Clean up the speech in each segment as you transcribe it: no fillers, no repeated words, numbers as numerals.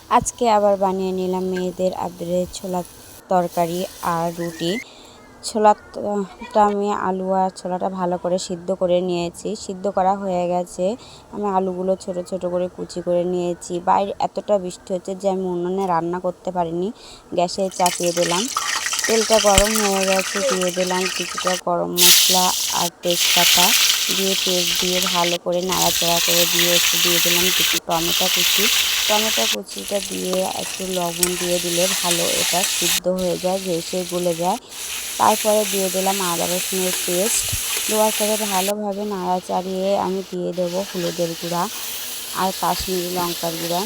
আজকে আবার বানিয়ে নিলাম মেয়েদের আবদারের ছোলার তরকারি আর রুটি। ছোলাটা আমি আলু আর ছোলাটা ভালো করে সিদ্ধ করে নিয়েছি। সিদ্ধ করা হয়ে গেছে। আমি আলুগুলো ছোট ছোট করে কুচি করে নিয়েছি। বাইরে এতটা বৃষ্টি হচ্ছে যে আমি উনুনে রান্না করতে পারিনি, গ্যাসে চাপিয়ে দিলাম। তেলটা গরম হয়ে গেছে, দিয়ে দিলাম কিছুটা গরম মশলা আর তেজপাতা, দিয়ে পেঁয়াজ দিয়ে ভালো করে নাড়াচাড়া করে দিয়ে দিলাম কিছু টমেটো কুচিটা দিয়ে একটু লবণ দিয়ে দিলে ভালো এটা সিদ্ধ হয়ে যায়, ভেসে গলে যায়। তারপরে দিয়ে দিলাম আদা রসুনের পেস্ট, দেওয়ার পরে ভালোভাবে নাড়াচাড়িয়ে আমি দিয়ে দেবো হলুদের গুঁড়া আর কাশ্মীরি লঙ্কার গুঁড়া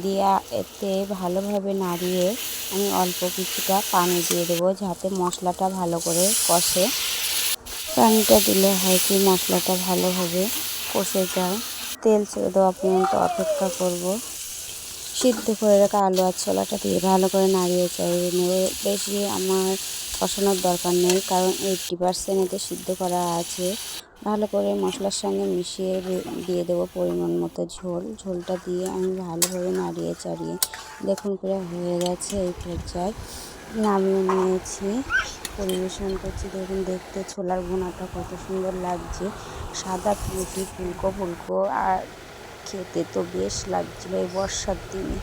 দিয়ে এতে ভালোভাবে নাড়িয়ে আমি অল্প কিছুটা পানি দিয়ে দেবো যাতে মশলাটা ভালো করে কষে। পানিটা দিলে হয় কি মশলাটা ভালোভাবে কষে যায়। তেল ছেড়ে দেওয়া পর্যন্ত অপেক্ষা করব। সিদ্ধ করে রাখা আলু আর ছোলাটা দিয়ে ভালো করে নাড়িয়ে চাড়িয়ে নেড়ে, বেশি আমার কষানোর দরকার নেই কারণ 80% এতে সিদ্ধ করা আছে। ভালো করে মশলার সঙ্গে মিশিয়ে দিয়ে দেবো পরিমাণ মতো ঝোলটা দিয়ে আমি ভালোভাবে নাড়িয়ে চাড়িয়ে দেখুন প্রায় হয়ে গেছে। এই পর্যায়ে নামিয়ে নিয়েছি, পরিবেশন করছি। দেখুন দেখতে ছোলার ভুনাটা কত সুন্দর লাগছে, সাদা ফুলকো ফুলকো আর খেতে তো বেশ লাগছিল এই বর্ষার দিনে।